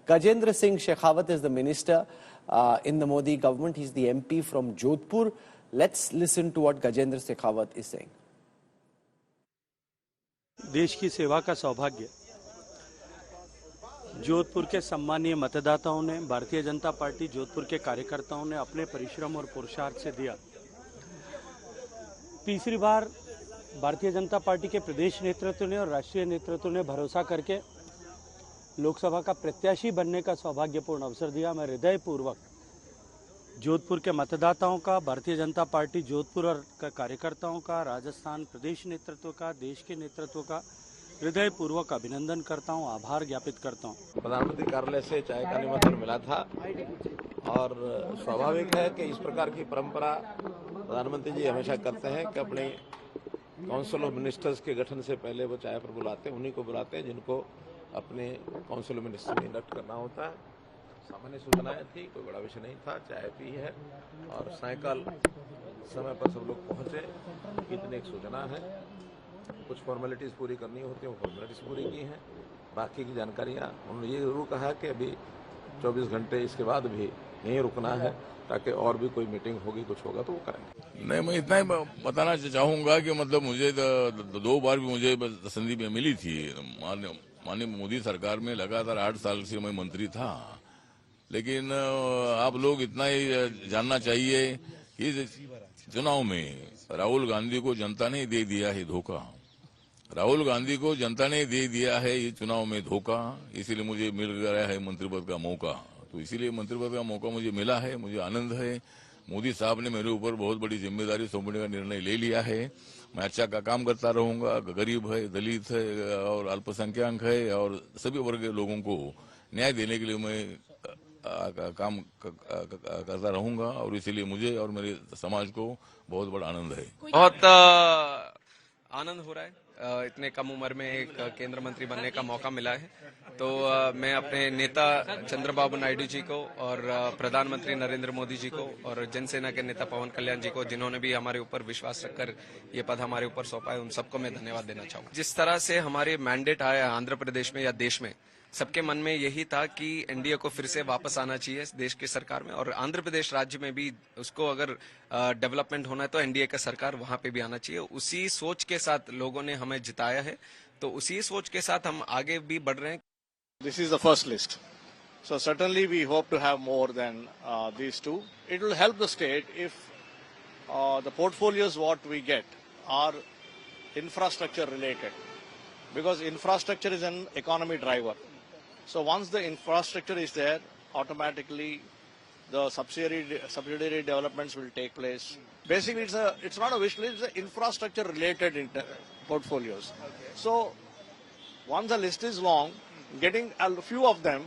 Gajendra Singh Shekhawat is the minister in the Modi government. He's the MP from Jodhpur. Let's listen to what Gajendra Shekhawat is saying. देश की सेवा का सौभाग्य जोधपुर के सम्मानीय मतदाताओं ने, भारतीय जनता पार्टी जोधपुर के कार्यकर्ताओं ने अपने परिश्रम और पुरुषार्थ से दिया। तीसरी बार भारतीय जनता पार्टी के प्रदेश नेतृत्व ने और राष्ट्रीय नेतृत्व ने भरोसा करके लोकसभा का प्रत्याशी बनने का सौभाग्यपूर्ण अवसर दिया। मैं हृदयपूर्वक जोधपुर के मतदाताओं का, भारतीय जनता पार्टी जोधपुर और कार्यकर्ताओं का, राजस्थान प्रदेश नेतृत्व का, देश के नेतृत्व का हृदयपूर्वक अभिनंदन करता हूं, आभार ज्ञापित करता हूं। प्रधानमंत्री कार्यालय से चाय का निमंत्रण मिला था और स्वाभाविक है कि इस प्रकार की परंपरा प्रधानमंत्री जी हमेशा करते हैं कि अपने काउंसिल ऑफ मिनिस्टर्स के गठन से पहले वो चाय पर बुलाते हैं, उन्हीं को बुलाते हैं जिनको अपने काउंसिल ऑफ मिनिस्टर में इंडक्ट करना होता है। सामान्य सूचनाएं थी, कोई बड़ा विषय नहीं था, चाय पी है और सायकाल समय पर सब लोग पहुंचे। इतनी एक सूचना है, कुछ फॉर्मेलिटीज पूरी करनी होती है, वो फॉर्मेलिटीज पूरी की हैं। बाकी की जानकारियां उन्होंने ये जरूर कहा कि अभी 24 घंटे इसके बाद भी यहीं रुकना है ताकि और भी कोई मीटिंग होगी, कुछ होगा तो वो करेंगे। नहीं, मैं इतना ही बताना चाहूंगा कि मतलब मुझे 2 बार भी मुझे संधि मिली थी। माननीय मोदी सरकार में लगातार 8 साल से मैं मंत्री था, लेकिन आप लोग इतना ही जानना चाहिए कि चुनाव में राहुल गांधी को जनता ने दे दिया है धोखा। राहुल गांधी को जनता ने दे दिया है ये चुनाव में धोखा, इसीलिए मुझे मिल गया है मंत्री पद का मौका। तो इसीलिए मंत्री पद का मौका मुझे मिला है, मुझे आनंद है। मोदी साहब ने मेरे ऊपर बहुत बड़ी जिम्मेदारी सौंपने का निर्णय ले लिया है। मैं अच्छा का काम करता रहूंगा। गरीब है, दलित है और अल्पसंख्यक है और सभी वर्ग के लोगों को न्याय देने के लिए मैं काम करता रहूंगा और इसीलिए मुझे और मेरे समाज को बहुत बड़ा आनंद है। बहुत आनंद हो रहा है, इतने कम उम्र में एक केंद्र मंत्री बनने का मौका मिला है। तो मैं अपने नेता चंद्रबाबू नायडू जी को और प्रधानमंत्री नरेंद्र मोदी जी को और जनसेना के नेता पवन कल्याण जी को, जिन्होंने भी हमारे ऊपर विश्वास रखकर ये पद हमारे ऊपर सौंपा है, उन सबको मैं धन्यवाद देना चाहूँगा। जिस तरह से हमारे मैंडेट आया आंध्र प्रदेश में या देश में, सबके मन में यही था कि एनडीए को फिर से वापस आना चाहिए देश की सरकार में, और आंध्र प्रदेश राज्य में भी उसको अगर डेवलपमेंट होना है तो एनडीए का सरकार वहां पे भी आना चाहिए। उसी सोच के साथ लोगों ने हमें जिताया है, तो उसी सोच के साथ हम आगे भी बढ़ रहे हैं। This is the first list. So certainly we hope to have more than these two. It will help the state if the portfolios what we get are infrastructure related, because infrastructure is an economy driver. So once the infrastructure is there, automatically the subsidiary developments will take place. Basically, it's not a wish list; it's infrastructure related portfolios. So once the list is long, getting a few of them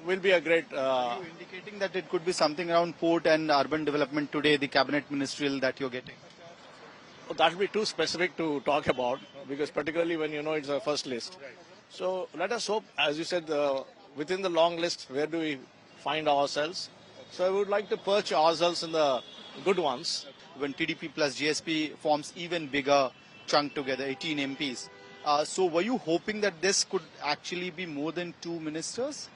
will be a great. Are you indicating that it could be something around port and urban development today, the cabinet ministerial that you're getting? That will be too specific to talk about, because particularly when you know it's a first list. So let us hope, as you said, within the long list, where do we find ourselves? So I would like to perch ourselves in the good ones. When TDP plus GSP forms even bigger chunk together, 18 MPs. So were you hoping that this could actually be more than 2 ministers?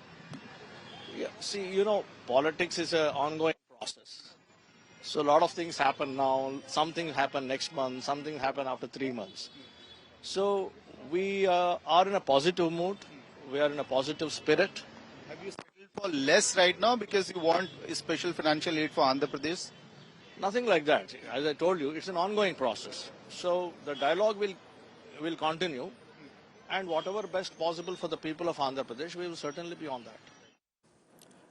Yeah, see, politics is an ongoing process. So a lot of things happen now. Something happen next month. Something happen after 3 months. So we are in a positive mood. We are in a positive spirit. Have you settled for less right now because you want special financial aid for Andhra Pradesh? Nothing like that. As I told you, it's an ongoing process. So the dialogue will continue, and whatever best possible for the people of Andhra Pradesh, we will certainly be on that.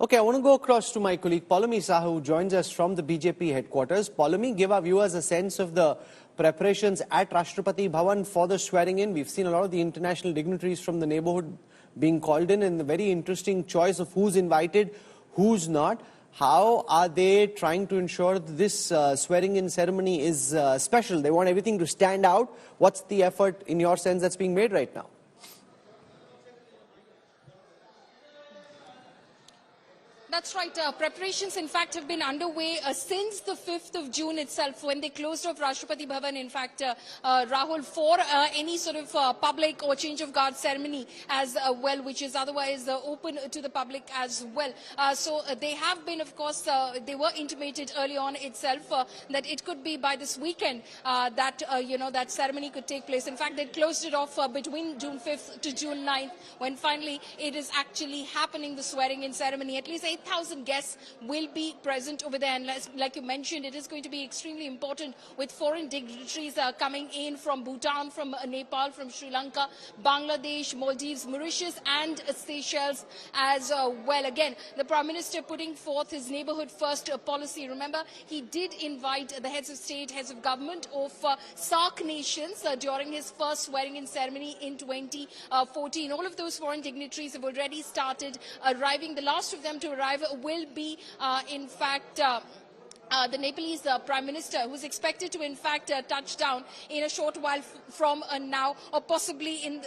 Okay, I want to go across to my colleague Paulami Sahu, who joins us from the BJP headquarters. Paulami, give our viewers a sense of the preparations at Rashtrapati Bhavan for the swearing in. We've seen a lot of the international dignitaries from the neighborhood being called in, and the very interesting choice of who's invited, who's not. How are they trying to ensure that this swearing in ceremony is special? They want everything to stand out. What's the effort, in your sense, that's being made right now? That's right. Preparations, in fact, have been underway since the 5th of June itself, when they closed off Rashtrapati Bhavan, in fact, Rahul, for any sort of public or change of guard ceremony as well, which is otherwise open to the public as well. So they have been, of course, they were intimated early on itself that it could be by this weekend that, that ceremony could take place. In fact, they closed it off between June 5th to June 9th, when finally it is actually happening, the swearing-in ceremony. At least 8,000 guests will be present over there, and like you mentioned, it is going to be extremely important with foreign dignitaries coming in from Bhutan, from Nepal, from Sri Lanka, Bangladesh, Maldives, Mauritius and Seychelles as well. Again, the Prime Minister putting forth his neighbourhood first policy. Remember, he did invite the heads of state, heads of government of SAARC nations during his first swearing-in ceremony in 2014. All of those foreign dignitaries have already started arriving. The last of them to arrive will be, in fact, the Nepalese Prime Minister, who is expected to, in fact, touch down in a short while from now, or possibly in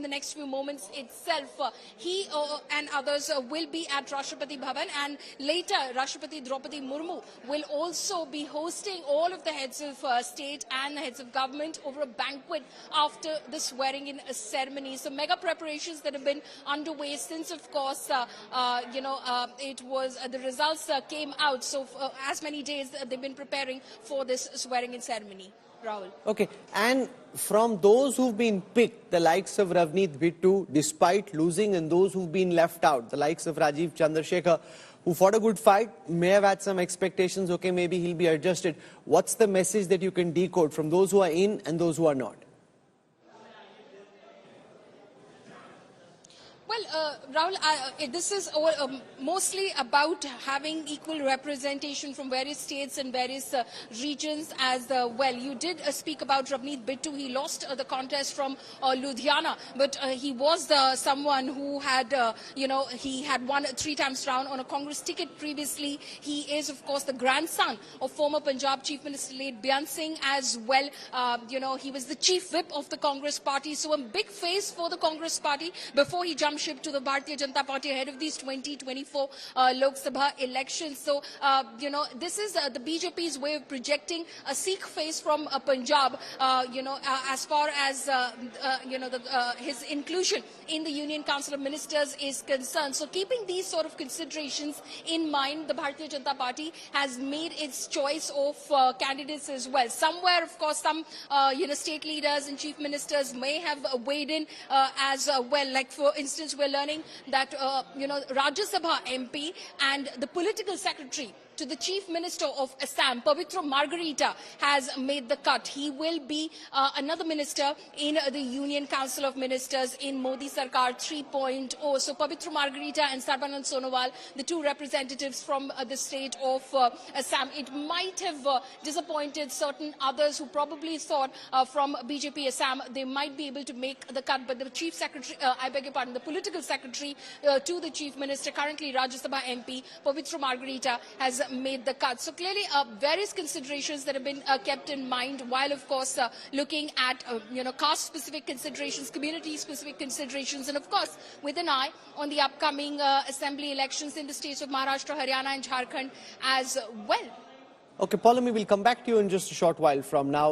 the next few moments itself. He and others will be at Rashtrapati Bhavan, and later Rashtrapati Draupadi Murmu will also be hosting all of the heads of state and the heads of government over a banquet after the swearing-in ceremony. So mega preparations that have been underway since, of course, it was the results came out. So as many days they've been preparing for this swearing-in ceremony. Rahul. Okay, and from those who've been picked, the likes of Ravneet Bittu, despite losing, and those who've been left out, the likes of Rajiv Chandrasekhar, who fought a good fight, may have had some expectations, okay, maybe he'll be adjusted. What's the message that you can decode from those who are in and those who are not? Well, Rahul, this is mostly about having equal representation from various states and various regions as well. You did speak about Ravneet Bittu. He lost the contest from Ludhiana, but he was someone who had, he had won 3 times round on a Congress ticket previously. He is, of course, the grandson of former Punjab Chief Minister late Byan Singh as well. He was the chief whip of the Congress party, so a big face for the Congress party before he jumped ship to the Bharatiya Janata Party ahead of these 2024 Lok Sabha elections. So, this is the BJP's way of projecting a Sikh face from Punjab, as far as, his inclusion in the Union Council of Ministers is concerned. So, keeping these sort of considerations in mind, the Bharatiya Janata Party has made its choice of candidates as well. Somewhere, of course, some, state leaders and chief ministers may have weighed in as well. Like, for instance, we're learning that, Rajya Sabha MP and the political secretary to the Chief Minister of Assam, Pavitra Margarita, has made the cut. He will be another minister in the Union Council of Ministers in Modi Sarkar 3.0. So Pavitra Margarita and Sarbanand Sonowal, the 2 representatives from the state of Assam. It might have disappointed certain others who probably thought from BJP Assam they might be able to make the cut, but the Chief Secretary, the political secretary to the Chief Minister, currently Rajya Sabha MP, Pavitra Margarita, has made the cut. So clearly various considerations that have been kept in mind, while of course looking at caste-specific considerations, community-specific considerations, and of course with an eye on the upcoming assembly elections in the states of Maharashtra, Haryana and Jharkhand as well. Okay, Poulomi, we'll come back to you in just a short while from now.